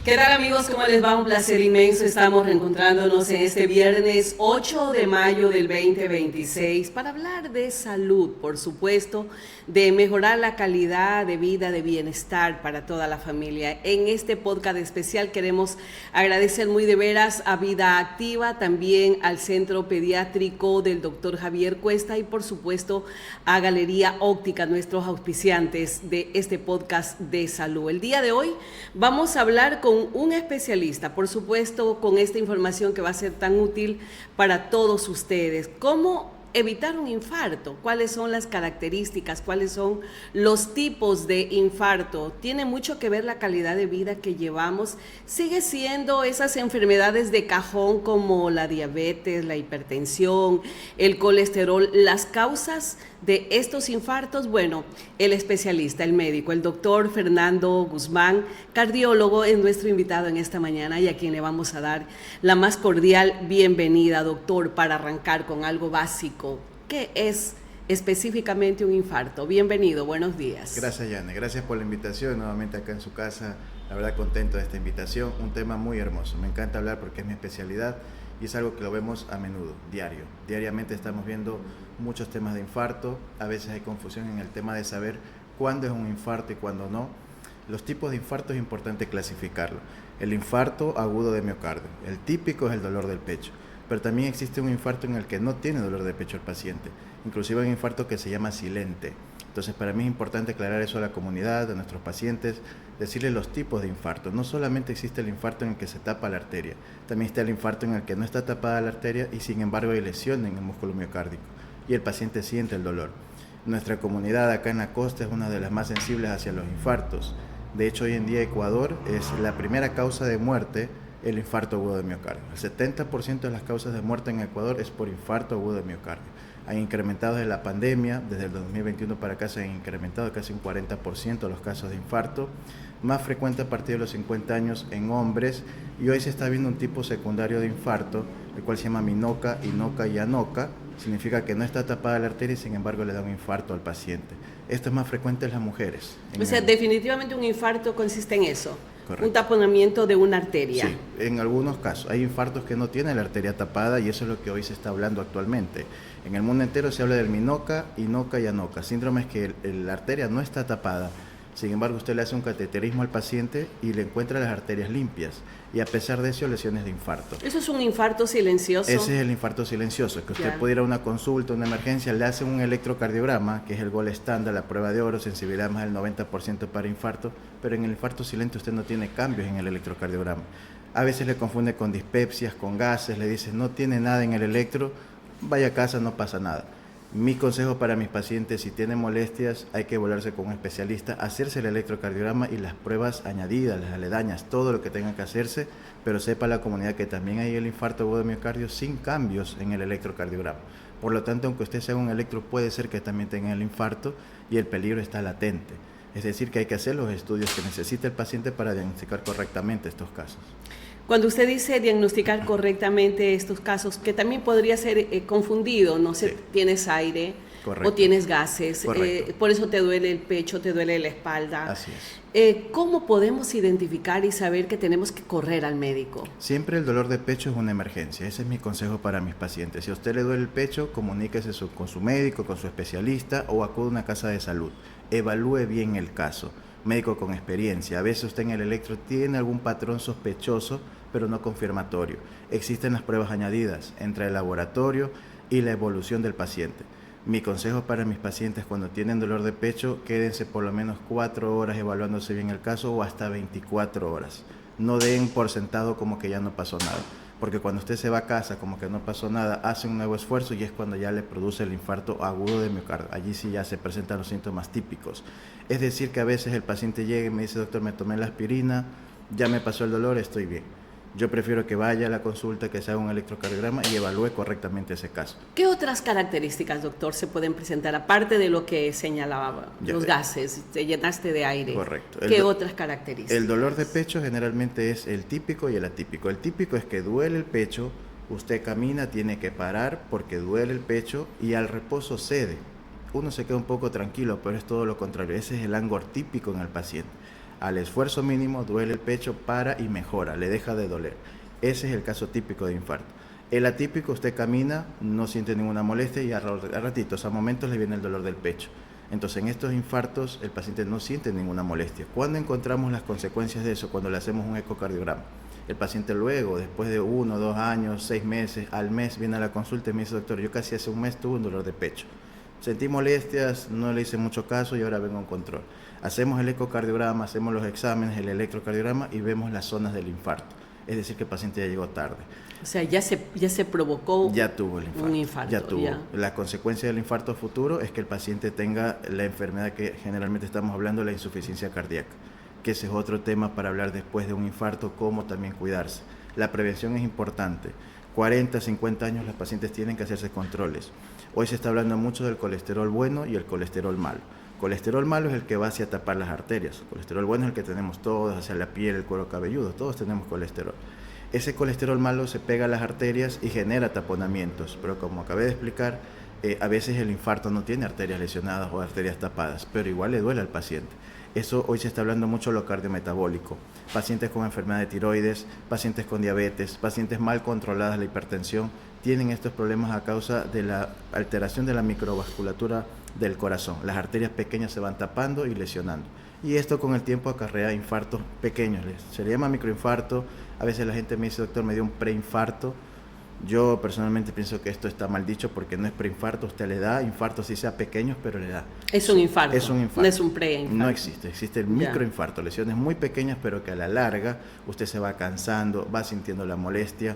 ¿Qué tal, amigos? ¿Cómo les va? Un placer inmenso. Estamos reencontrándonos en este viernes 8 de mayo del 2026 para hablar de salud, por supuesto, de mejorar la calidad de vida, de bienestar para toda la familia. En este podcast especial queremos agradecer muy de veras a Vida Activa, también al Centro Pediátrico del Dr. Javier Cuesta y por supuesto a Galería Óptica, nuestros auspiciantes de este podcast de salud. El día de hoy vamos a hablar con un especialista, por supuesto, con esta información que va a ser tan útil para todos ustedes. ¿Cómo evitar un infarto? ¿Cuáles son las características? ¿Cuáles son los tipos de infarto? Tiene mucho que ver la calidad de vida que llevamos. Sigue siendo esas enfermedades de cajón como la diabetes, la hipertensión, el colesterol, las causas de estos infartos. Bueno, el especialista, el médico, el doctor Fernando Guzmán, cardiólogo, es nuestro invitado en esta mañana y a quien le vamos a dar la más cordial bienvenida, doctor, para arrancar con algo básico. ¿Qué es específicamente un infarto? Bienvenido, buenos días. Gracias, Yane. Gracias por la invitación nuevamente acá en su casa. La verdad, contento de esta invitación. Un tema muy hermoso. Me encanta hablar porque es mi especialidad y es algo que lo vemos a menudo, diario. Diariamente estamos viendo muchos temas de infarto. A veces hay confusión en el tema de saber cuándo es un infarto y cuándo no. Los tipos de infarto es importante clasificarlo. El infarto agudo de miocardio. El típico es el dolor del pecho. Pero también existe un infarto en el que no tiene dolor de pecho el paciente. Inclusive hay un infarto que se llama silente. Entonces, para mí es importante aclarar eso a la comunidad, a nuestros pacientes, decirles los tipos de infarto. No solamente existe el infarto en el que se tapa la arteria, también está el infarto en el que no está tapada la arteria y sin embargo hay lesión en el músculo miocárdico y el paciente siente el dolor. Nuestra comunidad acá en la costa es una de las más sensibles hacia los infartos. De hecho, hoy en día Ecuador es la primera causa de muerte, el infarto agudo de miocardio. El 70% de las causas de muerte en Ecuador es por infarto agudo de miocardio. Han incrementado desde la pandemia, desde el 2021 para acá se han incrementado casi un 40% los casos de infarto, más frecuente a partir de los 50 años en hombres, y hoy se está viendo un tipo secundario de infarto, el cual se llama minoca, inoca y anoca. Significa que no está tapada la arteria y sin embargo le da un infarto al paciente. Esto es más frecuente en las mujeres. O sea, definitivamente un infarto consiste en eso. Correcto. Un taponamiento de una arteria. Sí, en algunos casos. Hay infartos que no tienen la arteria tapada y eso es lo que hoy se está hablando actualmente. En el mundo entero se habla del minoca, inoca y anoca. Síndrome es que la arteria no está tapada. Sin embargo, usted le hace un cateterismo al paciente y le encuentra las arterias limpias. Y a pesar de eso, lesiones de infarto. ¿Eso es un infarto silencioso? Ese es el infarto silencioso, que usted puede ir a una consulta, una emergencia, le hacen un electrocardiograma, que es el gol estándar, la prueba de oro, sensibilidad más del 90% para infarto, pero en el infarto silente usted no tiene cambios en el electrocardiograma. A veces le confunde con dispepsias, con gases, le dicen no tiene nada en el electro, vaya a casa, no pasa nada. Mi consejo para mis pacientes, si tienen molestias, hay que volverse con un especialista, hacerse el electrocardiograma y las pruebas añadidas, las aledañas, todo lo que tenga que hacerse, pero sepa la comunidad que también hay el infarto agudo de miocardio sin cambios en el electrocardiograma. Por lo tanto, aunque usted se haga un electro, puede ser que también tenga el infarto y el peligro está latente. Es decir, que hay que hacer los estudios que necesita el paciente para diagnosticar correctamente estos casos. Cuando usted dice diagnosticar correctamente estos casos, que también podría ser confundido, no sé, sí. Tienes aire. Correcto. O tienes gases, por eso te duele el pecho, te duele la espalda. Así es. ¿Cómo podemos identificar y saber que tenemos que correr al médico? Siempre el dolor de pecho es una emergencia, ese es mi consejo para mis pacientes. Si a usted le duele el pecho, comuníquese con su médico, con su especialista o acude a una casa de salud. Evalúe bien el caso. Médico con experiencia. A veces usted en el electro tiene algún patrón sospechoso, pero no confirmatorio. Existen las pruebas añadidas entre el laboratorio y la evolución del paciente. Mi consejo para mis pacientes cuando tienen dolor de pecho, quédense por lo menos 4 horas evaluándose bien el caso o hasta 24 horas. No den por sentado como que ya no pasó nada, porque cuando usted se va a casa como que no pasó nada, hace un nuevo esfuerzo y es cuando ya le produce el infarto agudo de miocardio. Allí sí ya se presentan los síntomas típicos. Es decir, que a veces el paciente llega y me dice, doctor, me tomé la aspirina, ya me pasó el dolor, estoy bien. Yo prefiero que vaya a la consulta, que se haga un electrocardiograma y evalúe correctamente ese caso. ¿Qué otras características, doctor, se pueden presentar, aparte de lo que señalaba, los gases, te llenaste de aire? Correcto. ¿Qué otras características? El dolor de pecho generalmente es el típico y el atípico. El típico es que duele el pecho, usted camina, tiene que parar porque duele el pecho y al reposo cede. Uno se queda un poco tranquilo, pero es todo lo contrario. Ese es el ángulo típico en el paciente. Al esfuerzo mínimo duele el pecho, para y mejora, le deja de doler. Ese es el caso típico de infarto. El atípico, usted camina, no siente ninguna molestia y a ratitos, a momentos le viene el dolor del pecho. Entonces, en estos infartos el paciente no siente ninguna molestia. ¿Cuándo encontramos las consecuencias de eso? Cuando le hacemos un ecocardiograma. El paciente luego, después de 1, 2 años, 6 meses, al mes, viene a la consulta y me dice: doctor, yo casi hace un mes tuve un dolor de pecho. Sentí molestias, no le hice mucho caso y ahora vengo a un control. Hacemos el ecocardiograma, hacemos los exámenes, el electrocardiograma y vemos las zonas del infarto. Es decir, que el paciente ya llegó tarde. O sea, ya se provocó ya tuvo el infarto, un infarto. Ya tuvo. Ya. La consecuencia del infarto futuro es que el paciente tenga la enfermedad que generalmente estamos hablando, la insuficiencia cardíaca, que ese es otro tema para hablar después de un infarto, cómo también cuidarse. La prevención es importante. 40, 50 años los pacientes tienen que hacerse controles. Hoy se está hablando mucho del colesterol bueno y el colesterol malo. Colesterol malo es el que va hacia tapar las arterias. Colesterol bueno es el que tenemos todos, hacia la piel, el cuero cabelludo, todos tenemos colesterol. Ese colesterol malo se pega a las arterias y genera taponamientos, pero como acabé de explicar, a veces el infarto no tiene arterias lesionadas o arterias tapadas, pero igual le duele al paciente. Eso hoy se está hablando mucho de lo cardiometabólico. Pacientes con enfermedad de tiroides, pacientes con diabetes, pacientes mal controladas la hipertensión, tienen estos problemas a causa de la alteración de la microvasculatura del corazón. Las arterias pequeñas se van tapando y lesionando. Y esto con el tiempo acarrea infartos pequeños. Se le llama microinfarto. A veces la gente me dice: doctor, me dio un preinfarto. Yo personalmente pienso que esto está mal dicho, porque no es preinfarto. Usted le da infarto, si sea pequeños, pero le da. Es un infarto. Es un infarto. No es un preinfarto. No existe. Existe el microinfarto, lesiones muy pequeñas, pero que a la larga usted se va cansando, va sintiendo la molestia.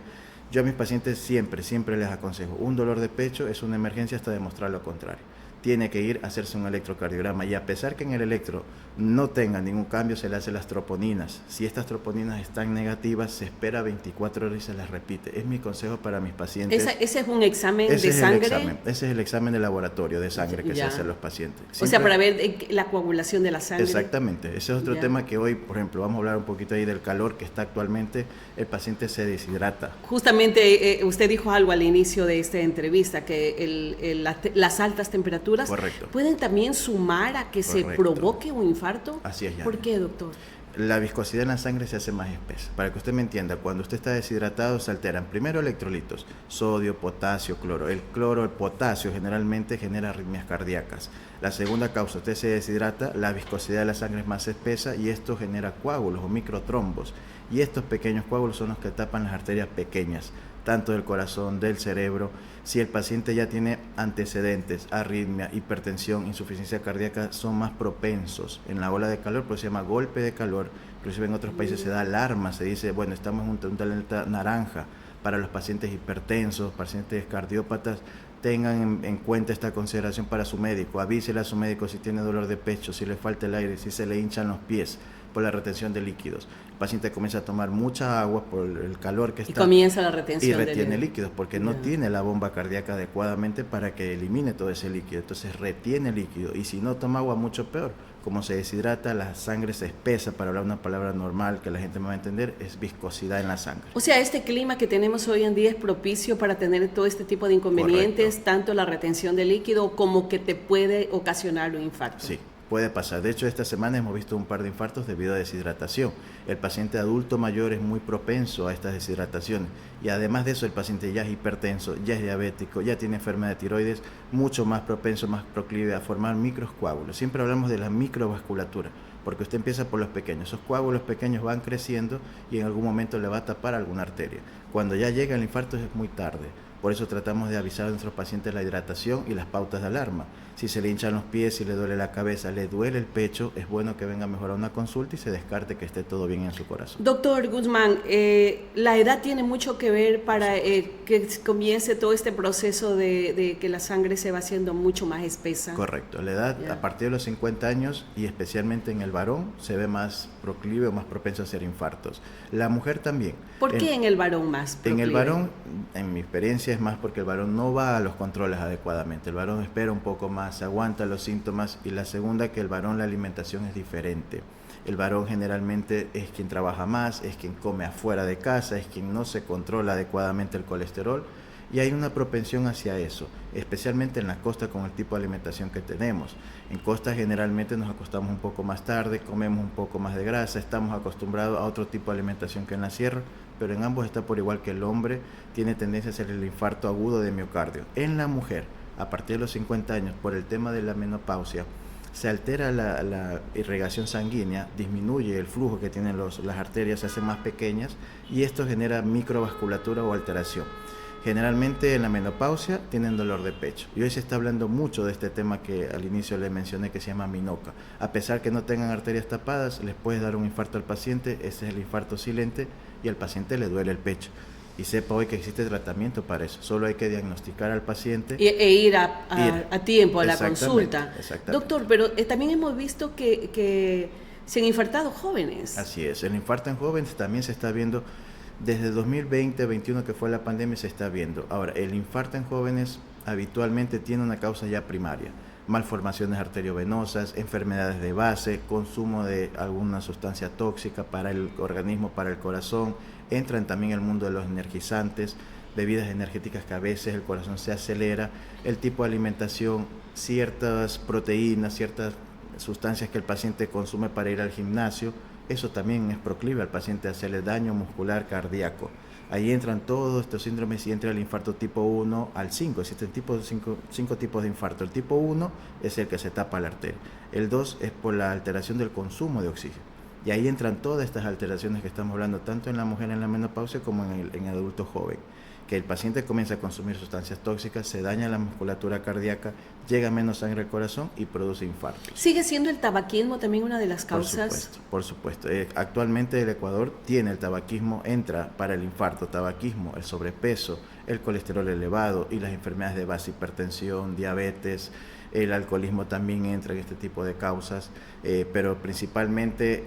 Yo a mis pacientes siempre les aconsejo: un dolor de pecho es una emergencia hasta demostrar lo contrario. Tiene que ir a hacerse un electrocardiograma, y a pesar que en el electro no tenga ningún cambio, se le hace las troponinas. Si estas troponinas están negativas, se espera 24 horas y se las repite. Es mi consejo para mis pacientes. ¿Ese es un examen de sangre? Ese es el examen de laboratorio de sangre que se hace a los pacientes. O sea, para ver la coagulación de la sangre. Exactamente. Ese es otro tema que hoy, por ejemplo, vamos a hablar un poquito ahí del calor que está actualmente. El paciente se deshidrata. Justamente usted dijo algo al inicio de esta entrevista, que las altas temperaturas pueden también sumar a que se provoque un infarto. Así es, ya. ¿Por qué, doctor? La viscosidad en la sangre se hace más espesa. Para que usted me entienda, cuando usted está deshidratado se alteran primero electrolitos: sodio, potasio, cloro. El cloro, el potasio generalmente genera arritmias cardíacas. La segunda causa: usted se deshidrata, la viscosidad de la sangre es más espesa y esto genera coágulos o microtrombos. Y estos pequeños coágulos son los que tapan las arterias pequeñas, tanto del corazón, del cerebro. Si el paciente ya tiene antecedentes, arritmia, hipertensión, insuficiencia cardíaca, son más propensos en la ola de calor, por eso se llama golpe de calor. Inclusive en otros países se da alarma, se dice: bueno, estamos en un alerta naranja para los pacientes hipertensos, pacientes cardiópatas. Tengan en cuenta esta consideración para su médico. Avísele a su médico si tiene dolor de pecho, si le falta el aire, si se le hinchan los pies por la retención de líquidos. El paciente comienza a tomar mucha agua por el calor que está. Y comienza la retención. Y retiene líquidos porque no tiene la bomba cardíaca adecuadamente para que elimine todo ese líquido. Entonces retiene líquido. Y si no toma agua, mucho peor. Como se deshidrata, la sangre se espesa. Para hablar una palabra normal que la gente me va a entender, es viscosidad en la sangre. O sea, este clima que tenemos hoy en día es propicio para tener todo este tipo de inconvenientes. Correcto. Tanto la retención de líquido como que te puede ocasionar un infarto. Sí. Puede pasar. De hecho, esta semana hemos visto un par de infartos debido a deshidratación. El paciente adulto mayor es muy propenso a estas deshidrataciones. Y además de eso, el paciente ya es hipertenso, ya es diabético, ya tiene enfermedad de tiroides, mucho más propenso, más proclive a formar microcoágulos. Siempre hablamos de la microvasculatura, porque usted empieza por los pequeños. Esos coágulos pequeños van creciendo y en algún momento le va a tapar alguna arteria. Cuando ya llega el infarto es muy tarde. Por eso tratamos de avisar a nuestros pacientes la hidratación y las pautas de alarma. Si se le hinchan los pies, si le duele la cabeza, le duele el pecho, es bueno que venga mejor a una consulta y se descarte que esté todo bien en su corazón. Doctor Guzmán, la edad tiene mucho que ver para que comience todo este proceso de que la sangre se va haciendo mucho más espesa. Correcto, la edad a partir de los 50 años y especialmente en el varón se ve más proclive o más propenso a hacer infartos. La mujer también. ¿Por qué en el varón más proclive? En el varón, en mi experiencia, es más porque el varón no va a los controles adecuadamente. El varón espera un poco más, se aguanta los síntomas. Y la segunda, que el varón, la alimentación es diferente. El varón generalmente es quien trabaja más, es quien come afuera de casa, es quien no se controla adecuadamente el colesterol. Y hay una propensión hacia eso, especialmente en la costa con el tipo de alimentación que tenemos. En costa generalmente nos acostamos un poco más tarde, comemos un poco más de grasa, estamos acostumbrados a otro tipo de alimentación que en la sierra, pero en ambos está por igual que el hombre tiene tendencia a hacer el infarto agudo de miocardio. En la mujer, a partir de los 50 años, por el tema de la menopausia, se altera la irrigación sanguínea, disminuye el flujo que tienen las arterias, se hacen más pequeñas y esto genera microvasculatura o alteración. Generalmente en la menopausia tienen dolor de pecho y hoy se está hablando mucho de este tema que al inicio le mencioné que se llama minoca. A pesar que no tengan arterias tapadas, les puede dar un infarto al paciente, ese es el infarto silente y al paciente le duele el pecho. Y sepa hoy que existe tratamiento para eso. Solo hay que diagnosticar al paciente. E ir a tiempo a la consulta. Exactamente. Doctor, pero también hemos visto que se han infartado jóvenes. Así es. El infarto en jóvenes también se está viendo desde 2020-2021 que fue la pandemia, se está viendo. Ahora, el infarto en jóvenes habitualmente tiene una causa ya primaria. Malformaciones arteriovenosas, enfermedades de base, consumo de alguna sustancia tóxica para el organismo, para el corazón. Entran también el mundo de los energizantes, bebidas energéticas que a veces el corazón se acelera, el tipo de alimentación, ciertas proteínas, ciertas sustancias que el paciente consume para ir al gimnasio, eso también es proclive al paciente a hacerle daño muscular cardíaco. Ahí entran todos estos síndromes y entra el infarto tipo 1 al 5. Existen cinco tipos de infarto. El tipo 1 es el que se tapa la arteria. El 2 es por la alteración del consumo de oxígeno. Y ahí entran todas estas alteraciones que estamos hablando, tanto en la mujer en la menopausia como en el adulto joven. Que el paciente comienza a consumir sustancias tóxicas, se daña la musculatura cardíaca, llega menos sangre al corazón y produce infarto. ¿Sigue siendo el tabaquismo también una de las causas? Por supuesto. Actualmente el Ecuador tiene el tabaquismo, entra para el infarto, tabaquismo, el sobrepeso, el colesterol elevado y las enfermedades de base, hipertensión, diabetes, el alcoholismo también entra en este tipo de causas, pero principalmente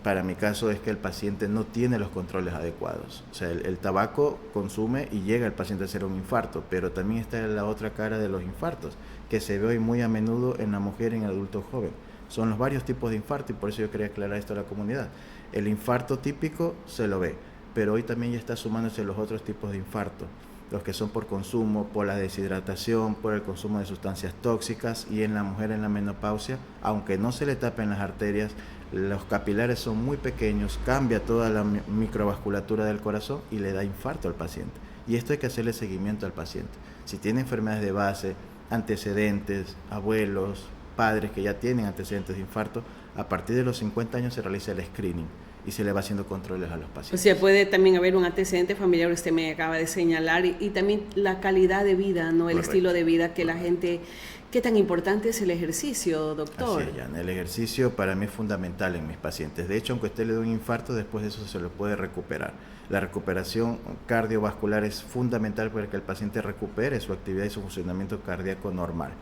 para mi caso es que el paciente no tiene los controles adecuados. O sea, el tabaco consume y llega el paciente a hacer un infarto, pero también está la otra cara de los infartos, que se ve hoy muy a menudo en la mujer y en el adulto joven. Son los varios tipos de infarto y por eso yo quería aclarar esto a la comunidad. El infarto típico se lo ve, pero hoy también ya está sumándose los otros tipos de infarto, los que son por consumo, por la deshidratación, por el consumo de sustancias tóxicas y en la mujer en la menopausia, aunque no se le tapen las arterias, los capilares son muy pequeños, cambia toda la microvasculatura del corazón y le da infarto al paciente. Y esto hay que hacerle seguimiento al paciente. Si tiene enfermedades de base, antecedentes, abuelos, padres que ya tienen antecedentes de infarto, a partir de los 50 años se realiza el screening y se le va haciendo controles a los pacientes. O sea, puede también haber un antecedente familiar, usted me acaba de señalar, y también la calidad de vida, ¿no? El estilo de vida que la gente... ¿Qué tan importante es el ejercicio, doctor? Así es, Jan. El ejercicio para mí es fundamental en mis pacientes. De hecho, aunque usted le dé un infarto, después de eso se lo puede recuperar. La recuperación cardiovascular es fundamental para que el paciente recupere su actividad y su funcionamiento cardíaco normal.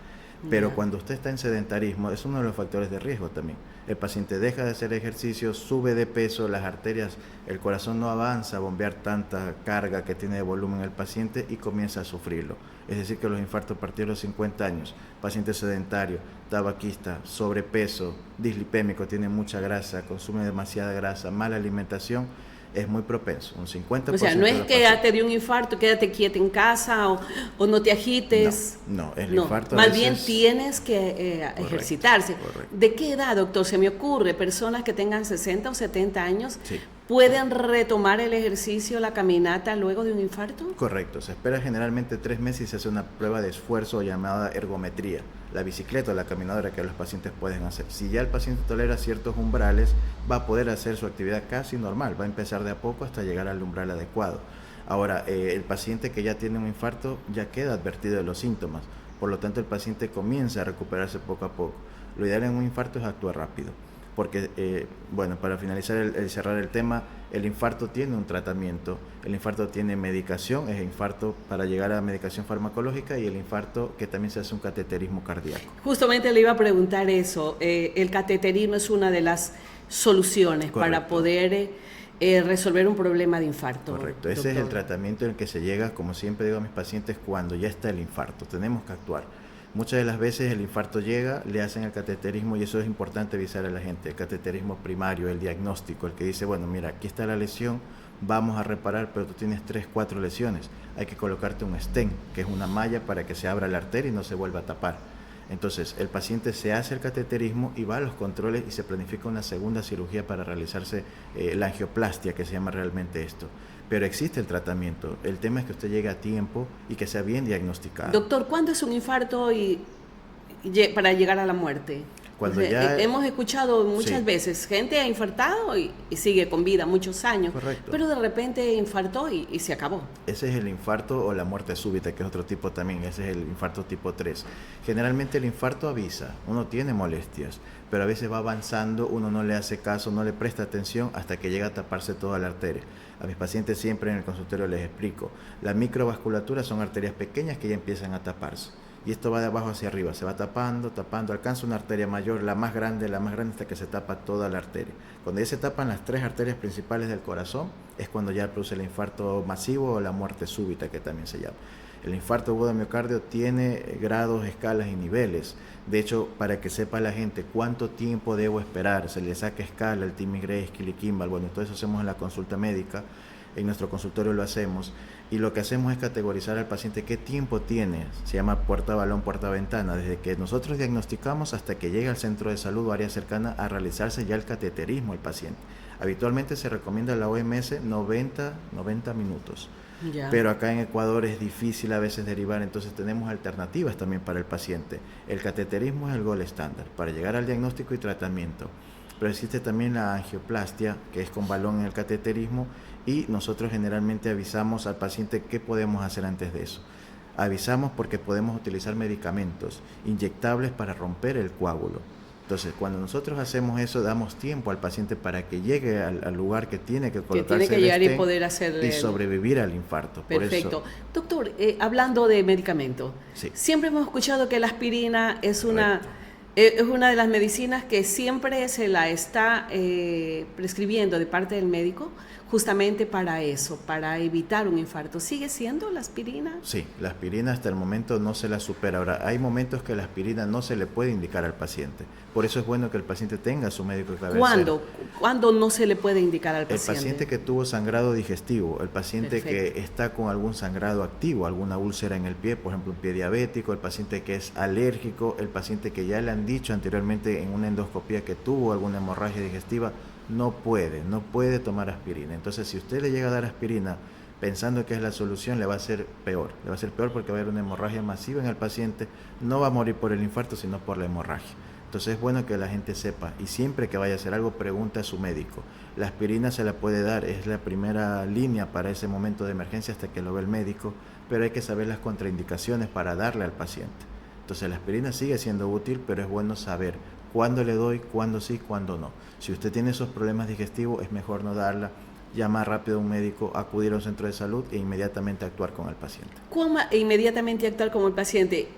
Pero cuando usted está en sedentarismo, es uno de los factores de riesgo también. El paciente deja de hacer ejercicio, sube de peso, las arterias, el corazón no avanza a bombear tanta carga que tiene de volumen el paciente y comienza a sufrirlo. Es decir, que los infartos a partir de los 50 años, paciente sedentario, tabaquista, sobrepeso, dislipémico, tiene mucha grasa, consume demasiada grasa, mala alimentación, es muy propenso, un 50%. O sea, no es que ya te dio un infarto, quédate quieta en casa o no te agites. No, el infarto más bien tienes que ejercitarse. Correcto. ¿De qué edad, doctor? Se me ocurre, personas que tengan 60 o 70 años, sí, ¿pueden retomar el ejercicio, la caminata luego de un infarto? Correcto, se espera generalmente 3 meses y se hace una prueba de esfuerzo llamada ergometría, la bicicleta o la caminadora que los pacientes pueden hacer. Si ya el paciente tolera ciertos umbrales, va a poder hacer su actividad casi normal, va a empezar de a poco hasta llegar al umbral adecuado. Ahora, el paciente que ya tiene un infarto ya queda advertido de los síntomas, por lo tanto el paciente comienza a recuperarse poco a poco. Lo ideal en un infarto es actuar rápido. Porque, para finalizar cerrar el tema, el infarto tiene un tratamiento, el infarto tiene medicación, es infarto para llegar a medicación farmacológica y el infarto que también se hace un cateterismo cardíaco. Justamente le iba a preguntar eso, el cateterismo es una de las soluciones. Correcto. Para poder resolver un problema de infarto. Correcto, doctor. Ese es el tratamiento en el que se llega, como siempre digo a mis pacientes, cuando ya está el infarto, tenemos que actuar. Muchas de las veces el infarto llega, le hacen el cateterismo y eso es importante avisar a la gente, el cateterismo primario, el diagnóstico, el que dice, bueno, mira, aquí está la lesión, vamos a reparar, pero tú tienes 3, 4 lesiones. Hay que colocarte un stent, que es una malla para que se abra la arteria y no se vuelva a tapar. Entonces, el paciente se hace el cateterismo y va a los controles y se planifica una segunda cirugía para realizarse la angioplastia, que se llama realmente esto. Pero existe el tratamiento. El tema es que usted llegue a tiempo y que sea bien diagnosticado. Doctor, ¿cuándo es un infarto para llegar a la muerte? Cuando ya... Hemos escuchado muchas veces, gente ha infartado y sigue con vida muchos años, correcto, pero de repente infartó y se acabó. Ese es el infarto o la muerte súbita, que es otro tipo también, ese es el infarto tipo 3. Generalmente el infarto avisa, uno tiene molestias, pero a veces va avanzando, uno no le hace caso, no le presta atención hasta que llega a taparse toda la arteria. A mis pacientes siempre en el consultorio les explico, la microvasculatura son arterias pequeñas que ya empiezan a taparse. Y esto va de abajo hacia arriba, se va tapando, alcanza una arteria mayor, la más grande hasta que se tapa toda la arteria. Cuando ya se tapan las 3 arterias principales del corazón, es cuando ya produce el infarto masivo o la muerte súbita, que también se llama. El infarto agudo de miocardio tiene grados, escalas y niveles. De hecho, para que sepa la gente cuánto tiempo debo esperar, se le saca escala, el Timmy Gray, Skilly Kimball, bueno, todo eso hacemos en la consulta médica, en nuestro consultorio lo hacemos. Y lo que hacemos es categorizar al paciente qué tiempo tiene, se llama puerta balón, puerta ventana, desde que nosotros diagnosticamos hasta que llega al centro de salud o área cercana a realizarse ya el cateterismo el paciente. Habitualmente se recomienda la OMS 90 minutos, pero acá en Ecuador es difícil a veces derivar, entonces tenemos alternativas también para el paciente. El cateterismo es el gold estándar para llegar al diagnóstico y tratamiento. Pero existe también la angioplastia, que es con balón en el cateterismo, y nosotros generalmente avisamos al paciente qué podemos hacer antes de eso. Avisamos porque podemos utilizar medicamentos inyectables para romper el coágulo. Entonces, cuando nosotros hacemos eso, damos tiempo al paciente para que llegue al lugar que tiene que colocarse, que tiene que llegar y poder hacer y sobrevivir al infarto. Perfecto. Por eso, doctor, hablando de medicamentos, sí, siempre hemos escuchado que la aspirina es una de las medicinas que siempre se la está prescribiendo de parte del médico, justamente para eso, para evitar un infarto. ¿Sigue siendo la aspirina? Sí, la aspirina hasta el momento no se la supera. Ahora, hay momentos que la aspirina no se le puede indicar al paciente. Por eso es bueno que el paciente tenga su médico de cabecera. ¿Cuándo no se le puede indicar al paciente? El paciente que tuvo sangrado digestivo, el paciente que está con algún sangrado activo, alguna úlcera en el pie, por ejemplo un pie diabético, el paciente que es alérgico, el paciente que ya le han dicho anteriormente en una endoscopía que tuvo alguna hemorragia digestiva, no puede tomar aspirina. Entonces, si usted le llega a dar aspirina pensando que es la solución, le va a ser peor. Le va a ser peor porque va a haber una hemorragia masiva en el paciente. No va a morir por el infarto, sino por la hemorragia. Entonces, es bueno que la gente sepa y siempre que vaya a hacer algo, pregunte a su médico. La aspirina se la puede dar, es la primera línea para ese momento de emergencia hasta que lo ve el médico, pero hay que saber las contraindicaciones para darle al paciente. Entonces, la aspirina sigue siendo útil, pero es bueno saber cuándo le doy, cuándo sí, cuándo no. Si usted tiene esos problemas digestivos, es mejor no darla, llamar rápido a un médico, acudir a un centro de salud e inmediatamente actuar con el paciente. ¿Cómo inmediatamente actuar con el paciente?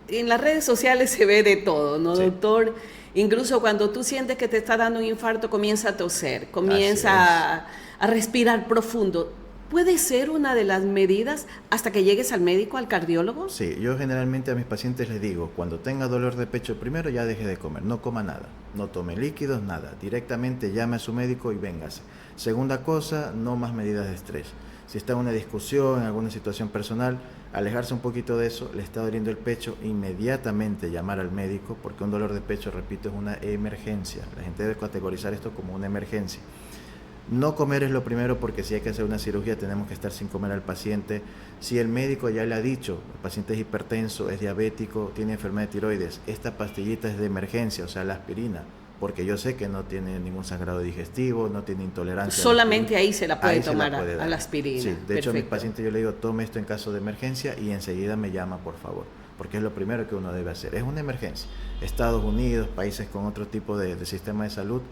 En las redes sociales se ve de todo, ¿no, sí, doctor? Incluso cuando tú sientes que te está dando un infarto, comienza a toser, comienza a respirar profundo. ¿Puede ser una de las medidas hasta que llegues al médico, al cardiólogo? Sí, yo generalmente a mis pacientes les digo, cuando tenga dolor de pecho, primero ya deje de comer, no coma nada, no tome líquidos, nada, directamente llame a su médico y véngase. Segunda cosa, no más medidas de estrés. Si está en una discusión, en alguna situación personal, alejarse un poquito de eso, le está doliendo el pecho, inmediatamente llamar al médico, porque un dolor de pecho, repito, es una emergencia. La gente debe categorizar esto como una emergencia. No comer es lo primero, porque si hay que hacer una cirugía tenemos que estar sin comer al paciente. Si el médico ya le ha dicho, el paciente es hipertenso, es diabético, tiene enfermedad de tiroides, esta pastillita es de emergencia, o sea, la aspirina, porque yo sé que no tiene ningún sangrado digestivo, no tiene intolerancia. Solamente ahí se la puede tomar a la aspirina. Sí, de hecho a mis pacientes yo le digo, tome esto en caso de emergencia y enseguida me llama, por favor, porque es lo primero que uno debe hacer. Es una emergencia. Estados Unidos, países con otro tipo de sistema de salud,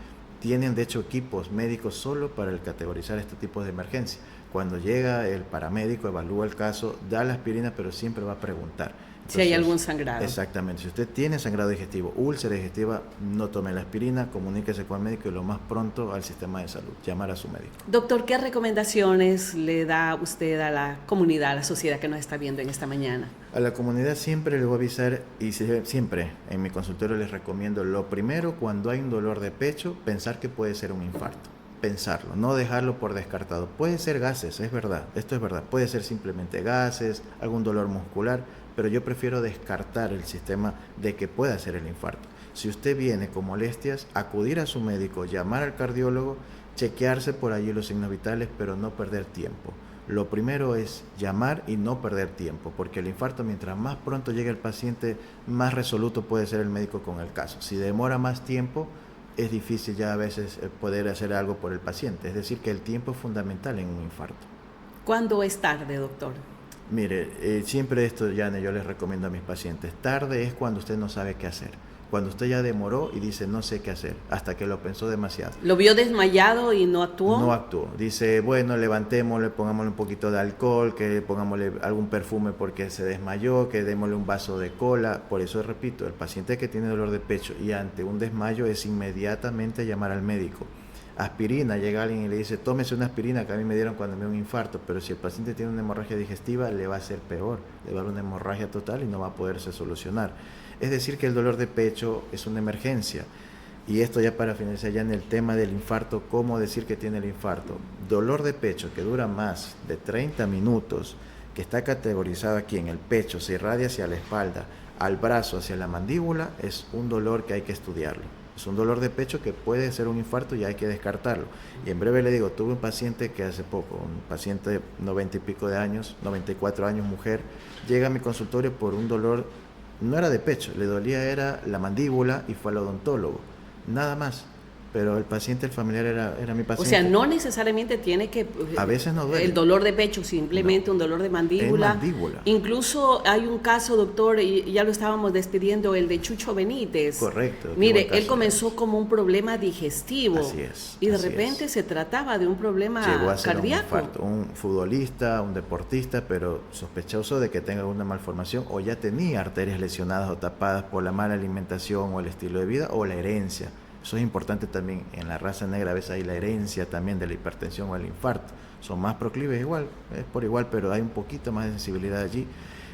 tienen de hecho equipos médicos solo para el categorizar este tipo de emergencia. Cuando llega el paramédico, evalúa el caso, da la aspirina, pero siempre va a preguntar. Entonces, si hay algún sangrado. Exactamente. Si usted tiene sangrado digestivo, úlcera digestiva, no tome la aspirina, comuníquese con el médico y lo más pronto al sistema de salud, llamar a su médico. Doctor, ¿qué recomendaciones le da usted a la comunidad, a la sociedad que nos está viendo en esta mañana? A la comunidad siempre les voy a avisar y siempre en mi consultorio les recomiendo, lo primero, cuando hay un dolor de pecho, pensar que puede ser un infarto. pensarlo, no dejarlo por descartado. Puede ser gases, es verdad, esto es verdad, puede ser simplemente gases, algún dolor muscular, pero yo prefiero descartar el sistema de que pueda ser el infarto. Si usted viene con molestias, acudir a su médico, llamar al cardiólogo, chequearse por allí los signos vitales, pero no perder tiempo. Lo primero es llamar y no perder tiempo, porque el infarto, mientras más pronto llegue el paciente, más resoluto puede ser el médico con el caso. Si demora más tiempo, es difícil ya a veces poder hacer algo por el paciente. Es decir, que el tiempo es fundamental en un infarto. ¿Cuándo es tarde, doctor? Mire, siempre esto, Yane, yo les recomiendo a mis pacientes. Tarde es cuando usted no sabe qué hacer. Cuando usted ya demoró y dice no sé qué hacer, hasta que lo pensó demasiado. ¿Lo vio desmayado y no actuó? No actuó. Dice, bueno, levantémosle, pongámosle un poquito de alcohol, que pongámosle algún perfume porque se desmayó, que démosle un vaso de cola. Por eso repito, el paciente que tiene dolor de pecho y ante un desmayo es inmediatamente llamar al médico. Aspirina, llega alguien y le dice, tómese una aspirina que a mí me dieron cuando me dio un infarto, pero si el paciente tiene una hemorragia digestiva, le va a ser peor, le va a dar una hemorragia total y no va a poderse solucionar. Es decir, que el dolor de pecho es una emergencia. Y esto ya para finalizar ya en el tema del infarto, ¿cómo decir que tiene el infarto? Dolor de pecho que dura más de 30 minutos, que está categorizado aquí en el pecho, se irradia hacia la espalda, al brazo, hacia la mandíbula, es un dolor que hay que estudiarlo. Es un dolor de pecho que puede ser un infarto y hay que descartarlo. Y en breve le digo, tuve un paciente que hace poco, un paciente de 90 y pico de años, 94 años, mujer, llega a mi consultorio por un dolor, no era de pecho, le dolía era la mandíbula y fue al odontólogo, nada más. Pero el paciente, el familiar era mi paciente. O sea, no necesariamente tiene que... A veces no duele. El dolor de pecho, simplemente no. Un dolor de mandíbula. Es mandíbula. Incluso hay un caso, doctor, y ya lo estábamos despidiendo, el de Chucho Benítez. Correcto. Mire, él comenzó como un problema digestivo. Así es. Y de repente se trataba de un problema llegó a ser cardíaco. Un futbolista, un deportista, pero sospechoso de que tenga alguna malformación o ya tenía arterias lesionadas o tapadas por la mala alimentación o el estilo de vida o la herencia. Eso es importante también, en la raza negra a veces hay la herencia también de la hipertensión o el infarto. Son más proclives igual, es por igual, pero hay un poquito más de sensibilidad allí.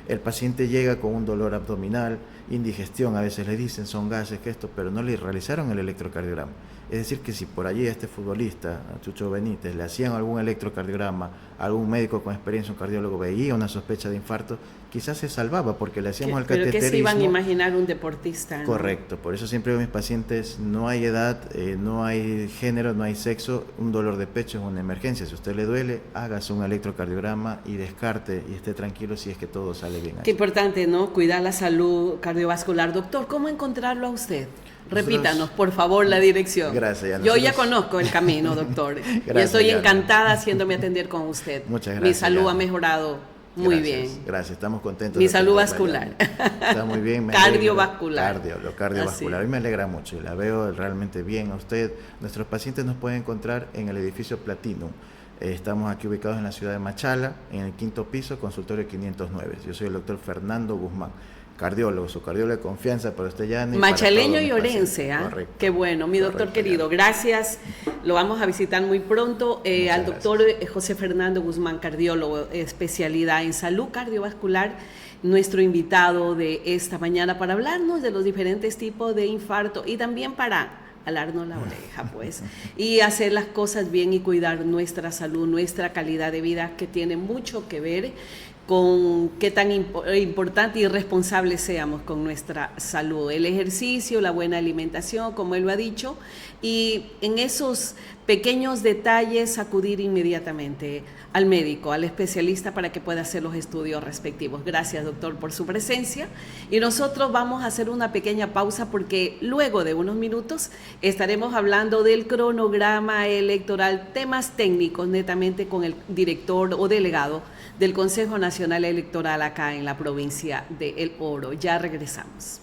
El paciente llega con un dolor abdominal, indigestión, a veces le dicen son gases, que esto, pero no le realizaron el electrocardiograma. Es decir, que si por allí a este futbolista, a Chucho Benítez, le hacían algún electrocardiograma, algún médico con experiencia, un cardiólogo, veía una sospecha de infarto, quizás se salvaba porque le hacíamos el cateterismo. Pero ¿qué se iban a imaginar un deportista? ¿No? Correcto, por eso siempre digo a mis pacientes, no hay edad, no hay género, no hay sexo, un dolor de pecho es una emergencia. Si a usted le duele, hágase un electrocardiograma y descarte y esté tranquilo si es que todo sale bien. Qué importante, ¿no? Cuidar la salud cardiovascular. Doctor, ¿cómo encontrarlo a usted? Repítanos, por favor, la dirección. Gracias. Yo ya conozco el camino, doctor. Gracias, y estoy Yana. encantada haciéndome atender con usted. Muchas gracias. Mi salud Yana. ha mejorado muy bien. Gracias, estamos contentos. Mi salud vascular. Está muy bien. Cardiovascular. Lo cardiovascular. A mí me alegra mucho y la veo realmente bien a usted. Nuestros pacientes nos pueden encontrar en el edificio Platinum. Estamos aquí ubicados en la ciudad de Machala, en el 5º piso, consultorio 509. Yo soy el doctor Fernando Guzmán. Cardiólogo, su cardiólogo de confianza para usted ya. Machaleño y orense, ¿ah? Correcto. Qué bueno, mi doctor Correcto, querido, ya. gracias. Lo vamos a visitar muy pronto. Al doctor José Fernando Guzmán, cardiólogo, especialidad en salud cardiovascular, nuestro invitado de esta mañana para hablarnos de los diferentes tipos de infarto y también para alarnos la oreja, pues, y hacer las cosas bien y cuidar nuestra salud, nuestra calidad de vida, que tiene mucho que ver con qué tan importante y responsable seamos con nuestra salud. El ejercicio, la buena alimentación, como él lo ha dicho, y en esos pequeños detalles acudir inmediatamente al médico, al especialista para que pueda hacer los estudios respectivos. Gracias, doctor, por su presencia. Y nosotros vamos a hacer una pequeña pausa porque luego de unos minutos estaremos hablando del cronograma electoral, temas técnicos netamente con el director o delegado del Consejo Nacional Electoral acá en la provincia de El Oro. Ya regresamos.